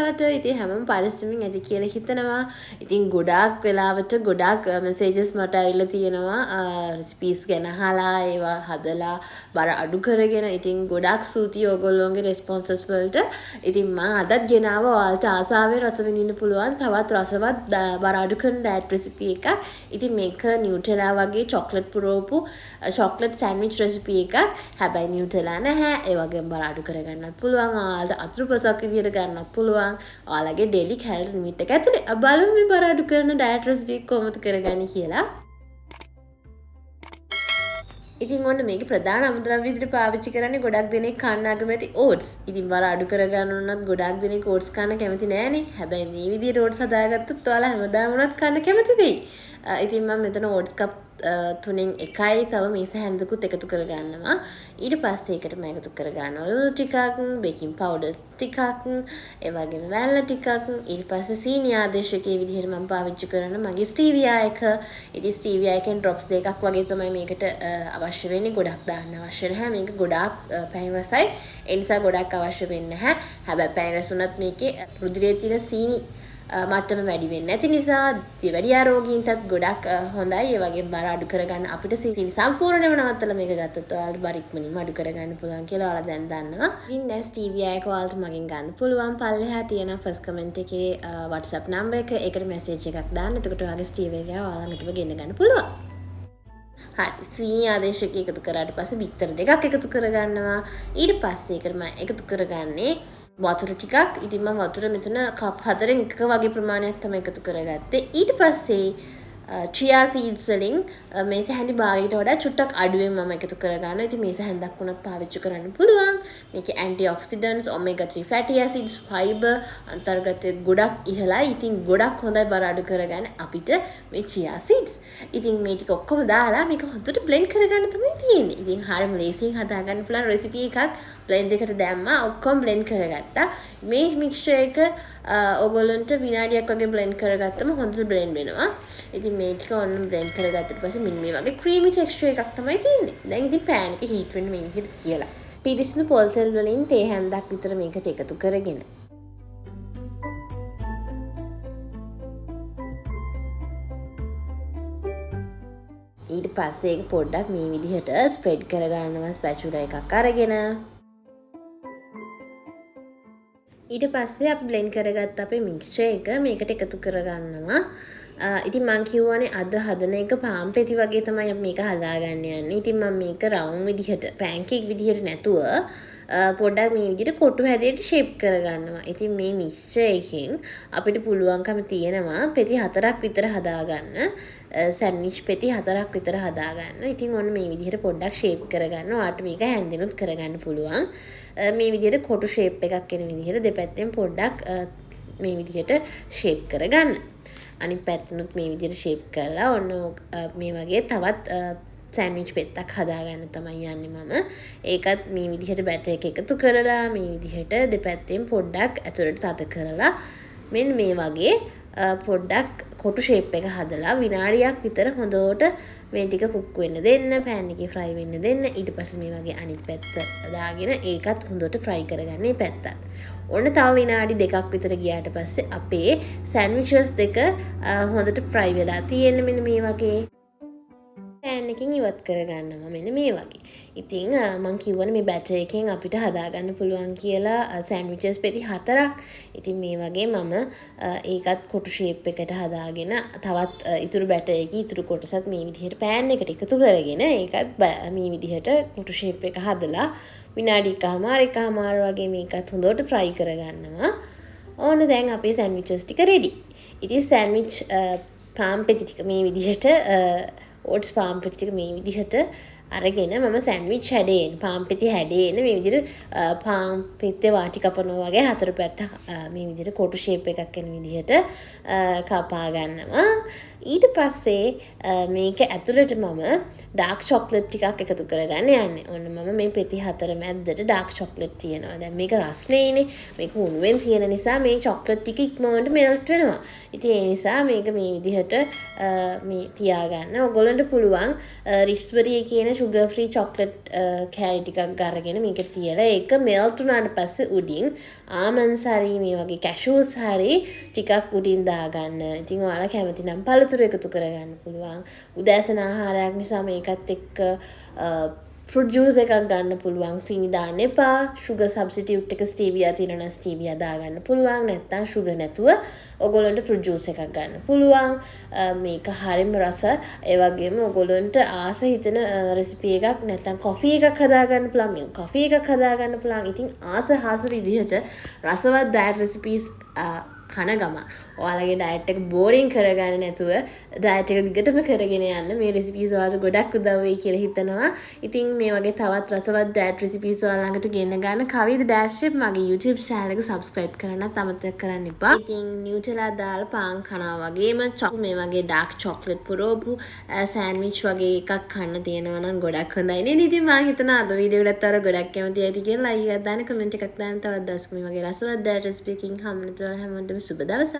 ඔයාලට. ඉතින් හැමෝම පරිස්සමින් ඇති කියලා හිතනවා. ඉතින් ගොඩාක් වෙලාවට ගොඩාක් මෙසේජස් මට ඇවිල්ලා තියෙනවා රෙසිපීස් ගැන අහලා ඒවා හදලා බර අඩු කරගෙන. ඉතින් ගොඩාක් ස්තුතියි ඔයගොල්ලෝගේ රෙස්පොන්සස් වලට. ඉතින් මම අදත් ගෙනාවා ඔයාලට ආසාවෙන් රස විඳින්න පුළුවන් තවත් රසවත් බර අඩු කරන ඩයට් රෙසිපි එකක්. ඉතින් මේක නියුටෙලා වගේ චොක්ලට් පුරවපු චොක්ලට් සෑන්ඩ්විච් රෙසිපි එකක්. හැබැයි නියුටෙලා නැහැ. ඒ වගේම බර අඩු කරගන්නත් පුළුවන්. ඔයාලට අතුරුපසක් විදියට ගන්නත් පුළුවන්. ඔයාලගේ ඩේලි කැලරි ලිමිට් එක ඇතුලේ. බලමු මේ බර අඩු කරන ඩයට් රෙසිපි කොහොමද කරගන්නේ කියලා. ඉතින් ඔන්න මේක ප්‍රධාන අමුද්‍රව්‍ය විදිහට පාවිච්චි කරන්නේ ගොඩක් දෙනෙක් කන්න අකමැති ඕට්ස්. ඉතින් බර අඩු කරගන්න උනත් ගොඩක් දෙනෙක් ඕට්ස් කන්න කැමති නෑනේ. හැබැයි මේ විදිහට ඕට්ස් හදාගත්තොත් ඔයාලා හැමදාම උනත් කන්න කැමති වෙයි. ඉතින් මම මෙතන ඕට්ස් කප් 3න් එකයි තව මේස හැන්දකුත් එකතු කරගන්නවා. ඊට පස්සේ ඒකට මම එකතු කරගන්නවා ලුණු ටිකක්, බේකින් පවුඩර් ටිකක්, ඒ වගේම වැල්ල ටිකක්. ඊට පස්සේ සීනි ආදේශකයේ විදිහට මම පාවිච්චි කරන මගේ ස්ටීවියා එක. ඉතින් ස්ටීවියා එකෙන් ඩ්‍රොප්ස් දෙකක් වගේ තමයි මේකට අවශ්‍ය වෙන්නේ. ගොඩක් දාන්න අවශ්‍ය නැහැ. මේක ගොඩාක් පැණි රසයි. ඒ නිසා ගොඩක් අවශ්‍ය වෙන්නේ නැහැ. හැබැයි පැණි රස උනත් මේකේ රුධිරයේ තියෙන සීනි මට්ටම වැඩි වෙන්නේ නැති නිසා වැඩි ආරෝගීන්ටත් ගොඩක් හොඳයි. ඒ වගේම බර අඩු කරගන්න අපිට සීනි සම්පූර්ණයෙන්ම නවත්තලා මේක ගත්තොත් ඔයාලට බර ඉක්මනින්ම අඩු කරගන්න පුළුවන් කියලා ඔයාලා දැන් දන්නවා. ඉතින් දැන් ස්ටීවියා එක ඔයාලට මගෙන් ගන්න පුළුවන්. පල්ලෙහා තියෙන ෆස්ට් කමෙන්ට් එකේ WhatsApp නම්බර් එක. ඒකට මැසේජ් එකක් දාන්න. එතකොට ඔයාගේ ස්ටීවියා එක ඔයාලඟටම ගෙන්න ගන්න පුළුවන්. හරි සීනි ආදේශකය එකතු කරාට පස්සේ බිත්තර දෙකක් එකතු කරගන්නවා. ඊට පස්සේ ඒකට මම එකතු කරගන්නේ වතුර ටිකක්. ඉතින් මම වතුර මෙතන කප් 4න් එක වගේ ප්‍රමාණයක් තමයි එකතු කරගත්තේ. ඊට පස්සේ chia seeds වලින් මේ සැහැඳි භාගයට වඩා චුට්ටක් අඩුවෙන් මම එකතු කරගන්නවා. ඉතින් මේ සැහැඳක් වුණත් පාවිච්චි කරන්න පුළුවන්. මේකේ antioxidants, omega 3 fatty acids, fiber අන්තර්ගතය ගොඩක් ඉහළයි. ඉතින් ගොඩක් හොඳයි බර අඩු කරගන්න අපිට මේ chia seeds. ඉතින් මේ ටික ඔක්කොම දාලා මේක හොඳට blend කරගන්න තමයි තියෙන්නේ. ඉතින් හරියම ලේසියෙන් හදාගන්න පුළුවන් රෙසිපි එකක්. blend එකට දැම්මා ඔක්කොම blend කරගත්තා. මේ mixture එක ඔයගොල්ලන්ට විනාඩියක් වගේ blend කරගත්තම හොඳට blend වෙනවා. ඉතින් මේ ටික ඔන්න blend කරගත්තට පස්සේ මෙන්න මේ වගේ creamy texture එකක් තමයි තියෙන්නේ. දැන් ඉතින් pan එක heat වෙන්න මේ විදිහට කියලා. පිරිසිදු පොල් තෙල් වලින් තේ හැන්දක් විතර මේකට එකතු කරගෙන ඊට පස්සේ ඒක පොඩ්ඩක් මේ විදිහට ස්ප්‍රෙඩ් කරගන්නවා ස්පැචුලා එකක් අරගෙන. ඊට පස්සේ අපි බ්ලෙන්ඩ් කරගත්ත අපේ මික්ස්චර් එක මේකට එකතු කරගන්නවා. ඉතින් මම කියවනේ අද හදන එක පාන් පෙති වගේ තමයි අපි මේක හදාගන්න යන්නේ. ඉතින් මම මේක රවුන්ඩ් විදිහට පැන්කේක් විදිහට නැතුව පොඩ්ඩක් මේ විදිහට කොටු හැදෙට ෂේප් කරගන්නවා. ඉතින් මේ මික්ස්චර් එකෙන් අපිට පුළුවන්කම තියෙනවා පෙති 4ක් විතර හදාගන්න. සෑන්ඩ්විච් පෙති 4ක් විතර හදාගන්න. ඉතින් ඔන්න මේ විදිහට පොඩ්ඩක් ෂේප් කරගන්න. ඔයාලට මේක හැන්දෙනුත් කරගන්න පුළුවන්. මේ විදිහට කොටු ෂේප් එකක් එන විදිහට දෙපැත්තෙන් පොඩ්ඩක් මේ විදිහට ෂේප් කරගන්න. අනිත් පැත්තනොත් මේ විදිහට ෂේප් කරලා ඔන්න මේ වගේ තවත් සෑන්ඩ්විච් පෙත්තක් හදාගන්න තමයි යන්නේ මම. ඒකත් මේ විදිහට බැටර් එක එකතු කරලා මේ විදිහට දෙපැත්තෙන් පොඩ්ඩක් ඇතුළට තද කරලා මෙන්න මේ වගේ පොඩ්ඩක් කොටු ෂේප් එක හදලා විනාඩියක් විතර හොඳට මේ ටික කුක් වෙන්න දෙන්න, පෑන් එකේ ෆ්‍රයි වෙන්න දෙන්න. ඊට පස්සේ මේ වගේ අනිත් පැත්ත දාගෙන ඒකත් හොඳට ෆ්‍රයි කරගන්න මේ පැත්තත්. ඔන්න තව විනාඩි 2ක් විතර ගියාට පස්සේ අපේ සෑන්ඩ්විචස් දෙක හොඳට ෆ්‍රයි වෙලා තියෙන්නේ මෙන්න මේ වගේ. පෑන් එකකින් ඉවත් කරගන්නවා මෙන්න මේ වගේ. ඉතින් මම කියවනේ මේ බැටර් එකෙන් අපිට හදාගන්න පුළුවන් කියලා සෑන්ඩ්විචස් පෙති 4ක්. ඉතින් මේ වගේ මම ඒකත් කොටු ෂේප් එකට හදාගෙන තවත් ඉතුරු බැටර් එකේ ඉතුරු කොටසත් මේ විදිහට පෑන් එකට එකතු කරගෙන ඒකත් මේ විදිහට කොටු ෂේප් එක හදලා විනාඩි 1මාර වගේ මේකත් හොඳට ෆ්‍රයි කරගන්නවා. ඕන දැන් අපේ සෑන්ඩ්විචස් ටික රෙඩි. ඉතින් සෑන්ඩ්විච් පාන් පෙති ටික මේ විදිහට ඕට්ස් පාන් පෙති ටික මේ විදිහට අරගෙන මම සෑන්ඩ්විච් හැඩයෙන් පාන් පෙති හැඩයෙන් මේ විදිහට පාන් පෙත්තේ වාටි කපනවා වගේ හතර පැත්ත මේ විදිහට කොටු ෂේප් එකක් එන විදිහට කපා ගන්නවා. ඊට පස්සේ මේක ඇතුළට මම ඩාර්ක් චොක්ලට් ටිකක් එකතු කරගන්න යන්නේ. ඔන්න මම මේ පෙති 4 මැද්දට ඩාර්ක් චොක්ලට් තියෙනවා. දැන් මේක රස්නේනේ. මේක උණුවෙන් තියෙන නිසා මේ චොක්ලට් ටික ඉක්මනට මෙල්ට් වෙනවා. ඉතින් ඒ නිසා මේක මේ විදිහට මේ තියාගන්න. ඔයගොල්ලන්ට පුළුවන් රිස්බරි කියන sugar free chocolate කෑලි ටිකක් අරගෙන මේක තියලා ඒක මෙල්ට් වුණාට පස්සේ උඩින් ආමන්ඩ්ස් හරි මේ වගේ cashews හරි ටිකක් උඩින් දාගන්න. ඉතින් ඔයාලා කැමති නම් පළතුරු එකතු කරගන්න පුළුවන්. උදෑසන ආහාරයක් නිසා මේකත් එක්ක fruit juice එකක් ගන්න පුළුවන්. සීනි දාන්න එපා. sugar substitute එක stevia තියෙනවා නම් stevia දාගන්න පුළුවන්. නැත්නම් sugar නැතුව ඔයගොල්ලන්ට fruit juice එකක් ගන්න පුළුවන්. මේක හරියම රස. ඒ වගේම ඔයගොල්ලන්ට ආස හිතෙන recipe එකක් නැත්නම් coffee එකක් හදාගන්න පුළුවන්. milk coffee එකක් හදාගන්න පුළුවන්. ඉතින් ආස විදිහට රසවත් diet recipes කන ගම ඔයාලගේ ඩයට් එක බෝරින් කරගන්න නැතුව ඩයට් එක දිගටම කරගෙන යන්න මේ රෙසිපීස් ඔයාලට ගොඩක් උදව් වෙයි කියලා හිතනවා. ඉතින් මේ වගේ තවත් රසවත් ඩයට් රෙසිපීස් ඔයාලා ළඟට ගෙන්න ගන්න කවිද ඩෑෂ් එක මගේ YouTube channel එක subscribe කරන්නත් අමතක කරන්න එපා. ඉතින් නියුටෙලා දාලා පාන් කනවා වගේම මේ වගේ dark chocolate පුරෝපු සෑන්ඩ්විච් වගේ එකක් කන්න තියෙනවා නම් ගොඩක් හොඳයි නේද? ඉතින් මම හිතනවා අද වීඩියෝ එකටත් අර ගොඩක් කැමති ඇති කියලා ලයික් එකක් දාන්න කමෙන්ට් එකක් දාන්න තවත් දවසක මේ වගේ රසවත් ඩයට් රෙසිපි එකකින් හම්බ වෙනවා. හැමෝටම සුබ දවසක්.